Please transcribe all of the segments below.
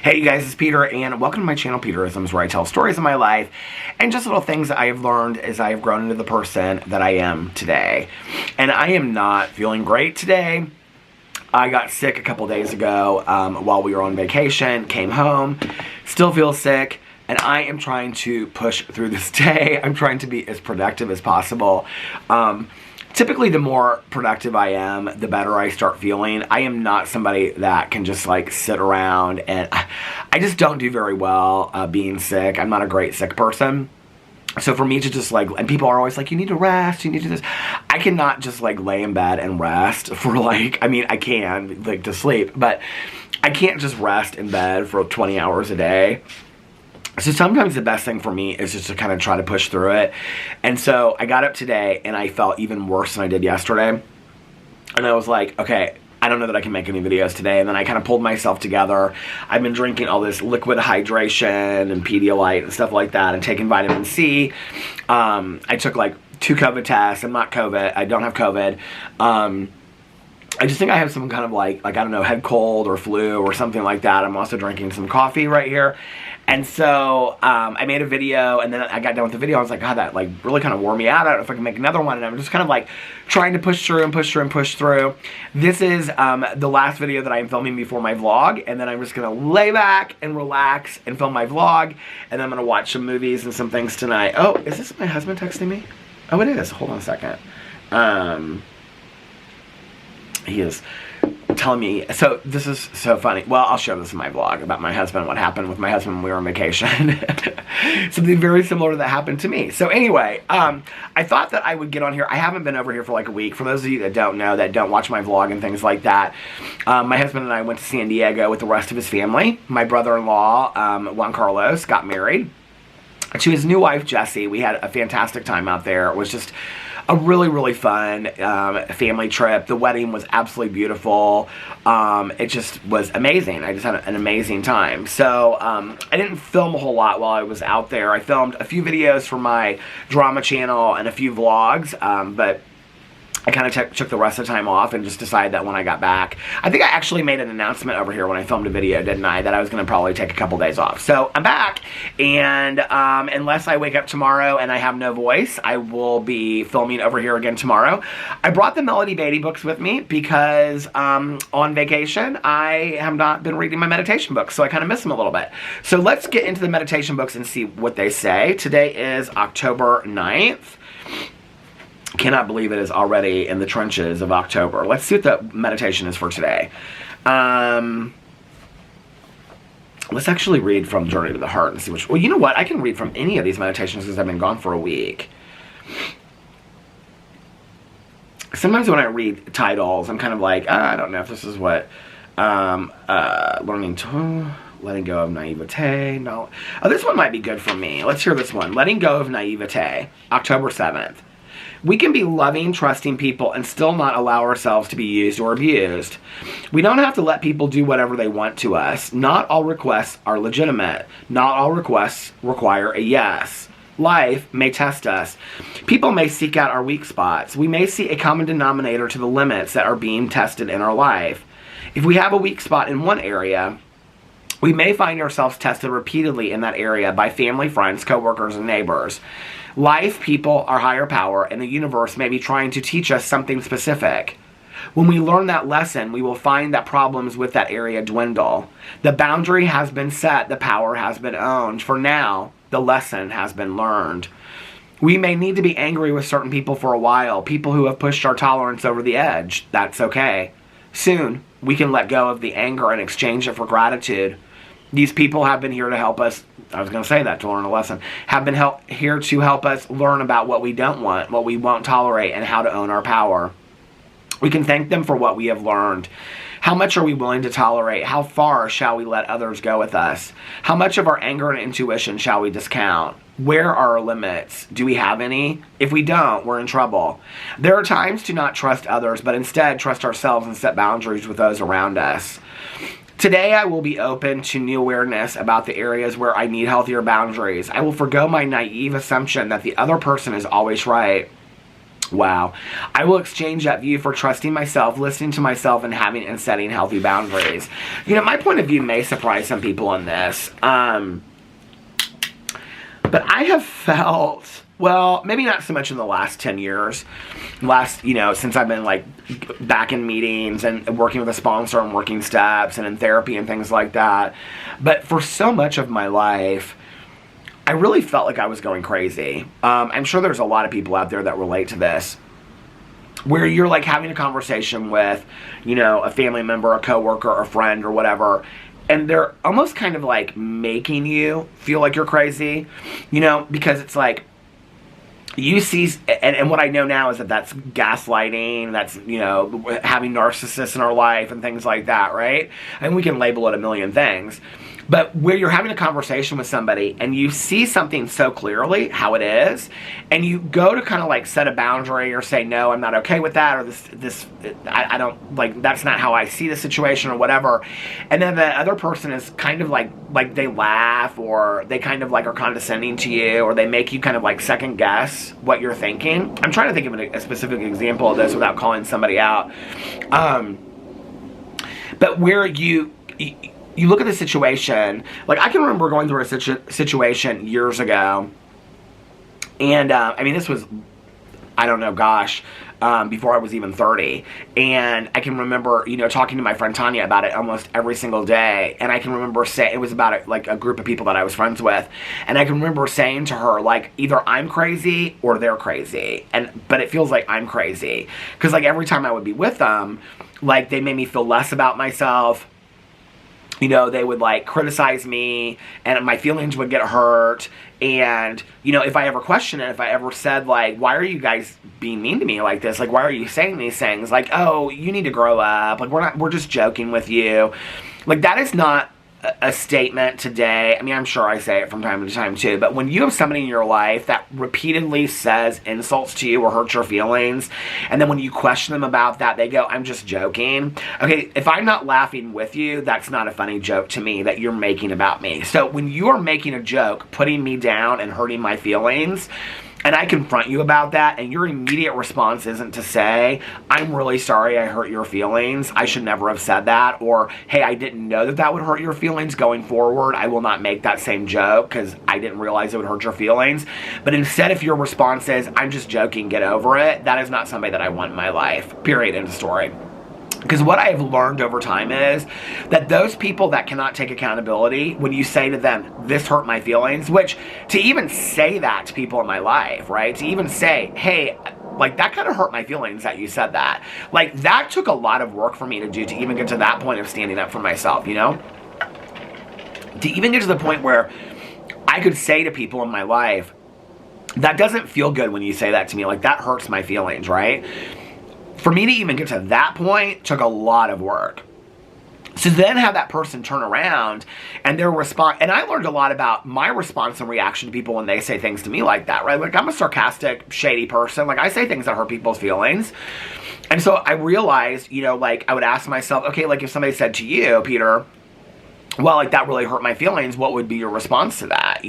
Hey you guys, it's Peter, and welcome to my channel, Peterisms, where I tell stories of my life and just little things that I have learned as I have grown into the person that I am today. And I am not feeling great today. I got sick a couple days ago while we were on vacation, came home, still feel sick, and I am trying to push through this day. I'm trying to be as productive as possible. Typically, the more productive I am, the better I start feeling. I am not somebody that can just like sit around, and I just don't do very well being sick. I'm not a great sick person. So for me to just like, and people are always like, you need to rest, you need to do this. I cannot just like lay in bed and rest for like, I mean, I can like to sleep, but I can't just rest in bed for 20 hours a day. So sometimes the best thing for me is just to kind of try to push through it. And so I got up today and I felt even worse than I did yesterday. And I was like, okay, I don't know that I can make any videos today. And then I kind of pulled myself together. I've been drinking all this liquid hydration and Pedialyte and stuff like that and taking vitamin C. I took like 2 COVID tests. I'm not COVID. I don't have COVID. I just think I have some kind of like I don't know, head cold or flu or something like that. I'm also drinking some coffee right here. And so I made a video, and then I got done with the video. I was like, God, that like really kind of wore me out. I don't know if I can make another one. And I'm just kind of like trying to push through and push through and push through. This is the last video that I am filming before my vlog. And then I'm just going to lay back and relax and film my vlog. And then I'm going to watch some movies and some things tonight. Oh, is this my husband texting me? Oh, it is. Hold on a second. He is telling me, so this is so funny. Well, I'll show this in my vlog about my husband, what happened with my husband when we were on vacation. Something very similar to that happened to me. So anyway, I thought that I would get on here. I haven't been over here for like a week. For those of you that don't know, that don't watch my vlog and things like that, my husband and I went to San Diego with the rest of his family. My brother-in-law, Juan Carlos, got married to his new wife, Jessie. We had a fantastic time out there. It was just a really, really fun family trip. The wedding was absolutely beautiful. It just was amazing. I just had an amazing time. So I didn't film a whole lot while I was out there. I filmed a few videos for my drama channel and a few vlogs, but I kind of took the rest of the time off and just decided that when I got back, I think I actually made an announcement over here when I filmed a video, didn't I, that I was going to probably take a couple days off. So I'm back, and unless I wake up tomorrow and I have no voice, I will be filming over here again tomorrow. I brought the Melody Beatty books with me because on vacation I have not been reading my meditation books, so I kind of miss them a little bit. So let's get into the meditation books and see what they say. Today is October 9th. Cannot believe it is already in the trenches of October. Let's see what the meditation is for today. Let's actually read from Journey to the Heart and see which... Well, you know what? I can read from any of these meditations because I've been gone for a week. Sometimes when I read titles, I'm kind of like, I don't know if this is what... learning to... Letting go of naivete. No. Oh, this one might be good for me. Let's hear this one. Letting go of naivete. October 7th. We can be loving, trusting people and still not allow ourselves to be used or abused. We don't have to let people do whatever they want to us. Not all requests are legitimate. Not all requests require a yes. Life may test us. People may seek out our weak spots. We may see a common denominator to the limits that are being tested in our life. If we have a weak spot in one area, we may find ourselves tested repeatedly in that area by family, friends, coworkers, and neighbors. Life, people, our higher power, and the universe may be trying to teach us something specific. When we learn that lesson, we will find that problems with that area dwindle. The boundary has been set, the power has been owned. For now, the lesson has been learned. We may need to be angry with certain people for a while, people who have pushed our tolerance over the edge. That's okay. Soon, we can let go of the anger and exchange it for gratitude. These people have been here to help us, I was going to say that, to learn a lesson, have been here to help us learn about what we don't want, what we won't tolerate, and how to own our power. We can thank them for what we have learned. How much are we willing to tolerate? How far shall we let others go with us? How much of our anger and intuition shall we discount? Where are our limits? Do we have any? If we don't, we're in trouble. There are times to not trust others, but instead trust ourselves and set boundaries with those around us. Today, I will be open to new awareness about the areas where I need healthier boundaries. I will forgo my naive assumption that the other person is always right. Wow. I will exchange that view for trusting myself, listening to myself, and having and setting healthy boundaries. You know, my point of view may surprise some people on this. But I have felt, well, maybe not so much in the last 10 years. Since I've been like back in meetings and working with a sponsor and working steps and in therapy and things like that. But for so much of my life, I really felt like I was going crazy. I'm sure there's a lot of people out there that relate to this, where you're like having a conversation with, a family member, a coworker, a friend, or whatever, and they're almost kind of like making you feel like you're crazy, because it's like, you see, and what I know now is that that's gaslighting, that's, having narcissists in our life and things like that, right? And we can label it a million things. But where you're having a conversation with somebody and you see something so clearly, how it is, and you go to kind of like set a boundary or say, no, I'm not okay with that, or I don't, like, that's not how I see the situation or whatever. And then the other person is kind of like they laugh, or they kind of like are condescending to you, or they make you kind of like second guess what you're thinking. I'm trying to think of a specific example of this without calling somebody out. But where you look at the situation, like I can remember going through a situation years ago, and this was, I don't know, gosh, before I was even 30, and I can remember, talking to my friend Tanya about it almost every single day, and I can remember saying, it was about a group of people that I was friends with, and I can remember saying to her, like, either I'm crazy or they're crazy, but it feels like I'm crazy, because like every time I would be with them, like they made me feel less about myself. They would like criticize me, and my feelings would get hurt. And, if I ever questioned it, if I ever said like, why are you guys being mean to me like this? Like, why are you saying these things? Like, oh, you need to grow up. Like, we're just joking with you. Like, that is not a statement today. I mean, I'm sure I say it from time to time too, but when you have somebody in your life that repeatedly says insults to you or hurts your feelings, and then when you question them about that, they go, I'm just joking. Okay, if I'm not laughing with you, that's not a funny joke to me that you're making about me. So when you're making a joke, putting me down and hurting my feelings, and I confront you about that, and your immediate response isn't to say, I'm really sorry I hurt your feelings, I should never have said that, or, hey, I didn't know that would hurt your feelings going forward, I will not make that same joke because I didn't realize it would hurt your feelings. But instead, if your response is, I'm just joking, get over it, that is not somebody that I want in my life. Period. End of story. Because what I have learned over time is that those people that cannot take accountability, when you say to them, this hurt my feelings, which to even say that to people in my life, right? To even say, hey, like that kind of hurt my feelings that you said that. Like that took a lot of work for me to do to even get to that point of standing up for myself, To even get to the point where I could say to people in my life, that doesn't feel good when you say that to me. Like that hurts my feelings, right? For me to even get to that point took a lot of work. So then have that person turn around and their response, and I learned a lot about my response and reaction to people when they say things to me like that, right? Like I'm a sarcastic, shady person. Like I say things that hurt people's feelings. And so I realized, like I would ask myself, okay, like if somebody said to you, Peter, well, like that really hurt my feelings, what would be your response to that,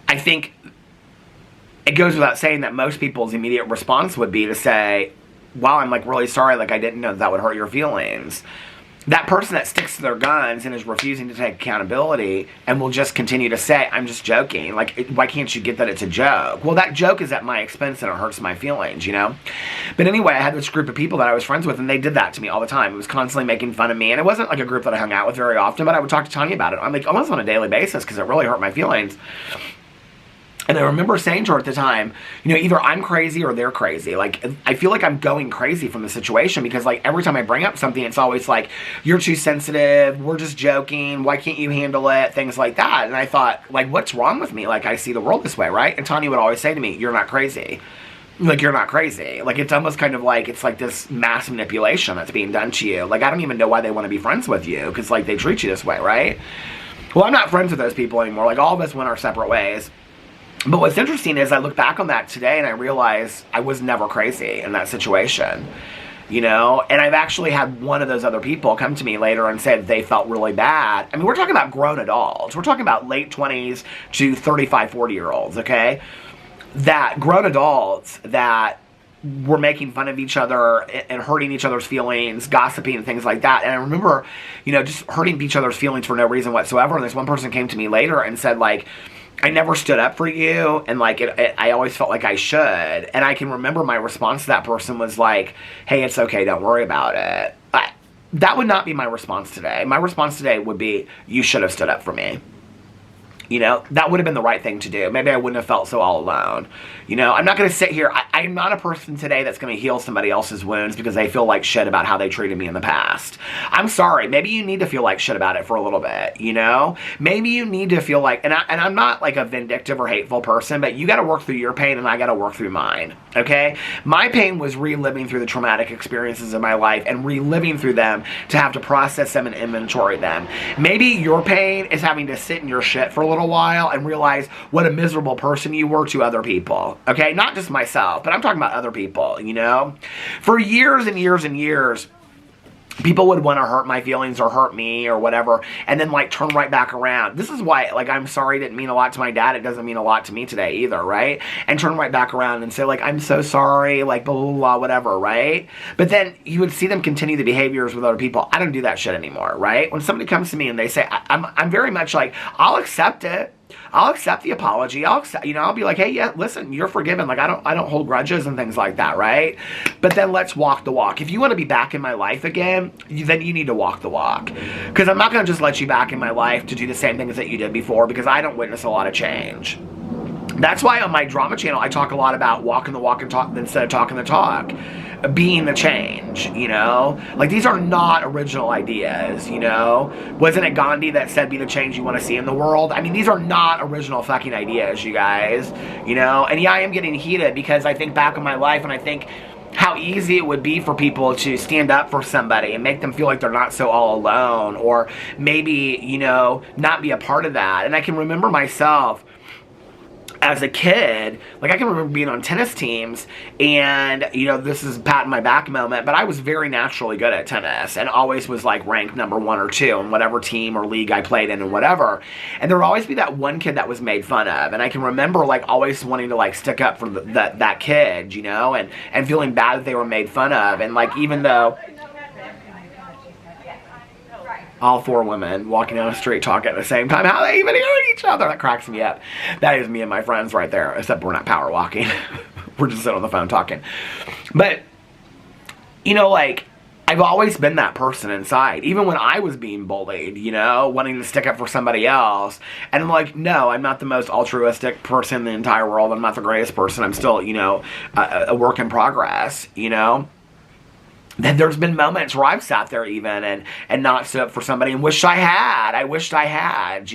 I think it goes without saying that most people's immediate response would be to say, wow, I'm like really sorry, like I didn't know that would hurt your feelings. That person that sticks to their guns and is refusing to take accountability and will just continue to say, I'm just joking, like why can't you get that it's a joke? Well, that joke is at my expense and it hurts my feelings, But anyway, I had this group of people that I was friends with and they did that to me all the time. It was constantly making fun of me, and it wasn't like a group that I hung out with very often, but I would talk to Tanya about it. I'm like almost on a daily basis because it really hurt my feelings. And I remember saying to her at the time, either I'm crazy or they're crazy. Like, I feel like I'm going crazy from the situation because, like, every time I bring up something, it's always like, you're too sensitive, we're just joking, why can't you handle it, things like that. And I thought, like, what's wrong with me? Like, I see the world this way, right? And Tanya would always say to me, you're not crazy. Like, you're not crazy. Like, it's almost kind of like, it's like this mass manipulation that's being done to you. Like, I don't even know why they want to be friends with you because, like, they treat you this way, right? Well, I'm not friends with those people anymore. Like, all of us went our separate ways. But what's interesting is I look back on that today and I realize I was never crazy in that situation, And I've actually had one of those other people come to me later and say that they felt really bad. I mean, we're talking about grown adults. We're talking about late 20s to 35, 40-year-olds, okay? that grown adults that were making fun of each other and hurting each other's feelings, gossiping and things like that. And I remember, just hurting each other's feelings for no reason whatsoever. And this one person came to me later and said, like, I never stood up for you, and like I always felt like I should. And I can remember my response to that person was like, hey, it's okay, don't worry about it. That would not be my response today. My response today would be, you should have stood up for me. That would have been the right thing to do. Maybe I wouldn't have felt so all alone. I'm not going to sit here. I'm not a person today that's going to heal somebody else's wounds because they feel like shit about how they treated me in the past. I'm sorry. Maybe you need to feel like shit about it for a little bit, Maybe you need to feel like, and I'm not like a vindictive or hateful person, but you got to work through your pain and I got to work through mine, okay? My pain was reliving through the traumatic experiences of my life and reliving through them to have to process them and inventory them. Maybe your pain is having to sit in your shit for a little while and realize what a miserable person you were to other people, okay? Not just myself, but I'm talking about other people, For years and years and years, people would want to hurt my feelings or hurt me or whatever, and then like turn right back around. This is why, like, I'm sorry didn't mean a lot to my dad. It doesn't mean a lot to me today either, right? And turn right back around and say like, I'm so sorry, like blah, blah, blah, whatever, right? But then you would see them continue the behaviors with other people. I don't do that shit anymore, right? When somebody comes to me and they say, I'm very much like, I'll accept it. I'll accept the apology. I'll accept, I'll be like, hey, yeah, listen, you're forgiven. Like, I don't hold grudges and things like that, right? But then let's walk the walk. If you want to be back in my life again, then you need to walk the walk. Because I'm not going to just let you back in my life to do the same things that you did before, because I don't witness a lot of change. That's why on my drama channel, I talk a lot about walking the walk and talk instead of talking the talk. Being the change, Like, these are not original ideas, Wasn't it Gandhi that said, be the change you want to see in the world? I mean, these are not original fucking ideas, you guys, And yeah, I am getting heated because I think back on my life and I think how easy it would be for people to stand up for somebody and make them feel like they're not so all alone, or maybe, not be a part of that. And I can remember myself as a kid, like I can remember being on tennis teams and, this is a pat in my back moment, but I was very naturally good at tennis and always was like ranked number 1 or 2 in whatever team or league I played in and whatever. And there would always be that one kid that was made fun of. And I can remember like always wanting to like stick up for that kid, and feeling bad that they were made fun of. And like, even though all 4 women walking down the street talking at the same time, how they even hear each other, that cracks me up. That is me and my friends right there, except we're not power walking. We're just sitting on the phone talking. But, like, I've always been that person inside, even when I was being bullied, wanting to stick up for somebody else. And I'm like, no, I'm not the most altruistic person in the entire world. I'm not the greatest person. I'm still, a work in progress, Then there's been moments where I've sat there even and not stood up for somebody and wished I had. I wished I had,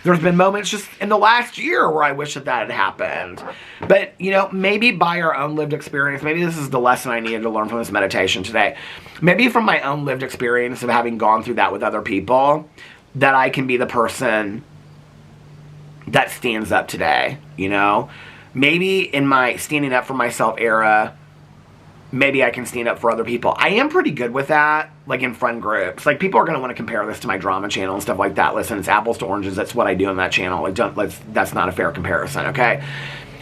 There's been moments just in the last year where I wish that had happened. But, maybe by our own lived experience, maybe this is the lesson I needed to learn from this meditation today. Maybe from my own lived experience of having gone through that with other people, that I can be the person that stands up today, Maybe in my standing up for myself era, maybe I can stand up for other people. I am pretty good with that, like in friend groups. Like, people are going to want to compare this to my drama channel and stuff like that. Listen, it's apples to oranges. That's what I do on that channel. That's not a fair comparison, okay?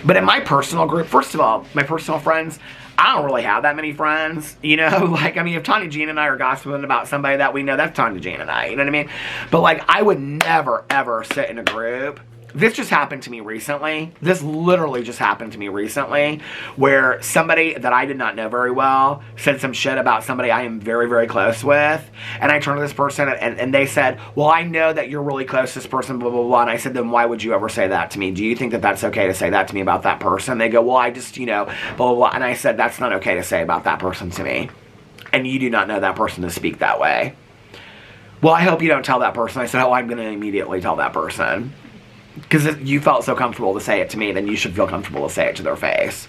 But in my personal group, first of all, my personal friends, I don't really have that many friends, Like, I mean, if Tanya Jean and I are gossiping about somebody that we know, that's Tanya Jean and I, you know what I mean? But, like, I would never, ever sit in a group. This just happened to me recently. This literally just happened to me recently, where somebody that I did not know very well said some shit about somebody I am very, very close with. And I turned to this person and they said, well, I know that you're really close to this person, blah, blah, blah. And I said, then why would you ever say that to me? Do you think that that's okay to say that to me about that person? They go, well, I just, blah, blah, blah. And I said, that's not okay to say about that person to me. And you do not know that person to speak that way. Well, I hope you don't tell that person. I said, oh, I'm going to immediately tell that person. Because if you felt so comfortable to say it to me, then you should feel comfortable to say it to their face.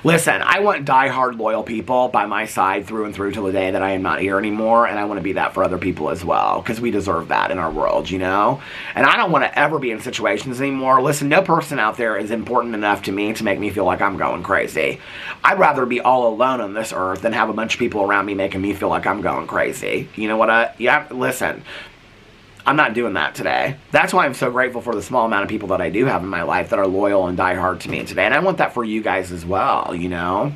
Listen, I want diehard loyal people by my side through and through till the day that I am not here anymore, and I want to be that for other people as well, because we deserve that in our world, And I don't want to ever be in situations anymore. Listen, no person out there is important enough to me to make me feel like I'm going crazy. I'd rather be all alone on this earth than have a bunch of people around me making me feel like I'm going crazy. You know what? Yeah, listen. I'm not doing that today. That's why I'm so grateful for the small amount of people that I do have in my life that are loyal and diehard to me today. And I want that for you guys as well, you know?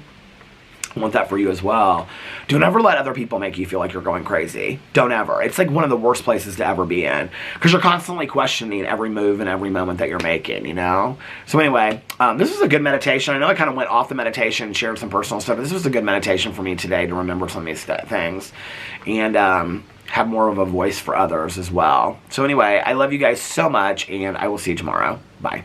I want that for you as well. Don't ever let other people make you feel like you're going crazy. Don't ever. It's like one of the worst places to ever be in, because you're constantly questioning every move and every moment that you're making, you know? So anyway, this was a good meditation. I know I kind of went off the meditation and shared some personal stuff, but this was a good meditation for me today to remember some of these things and have more of a voice for others as well. So anyway, I love you guys so much, and I will see you tomorrow. Bye.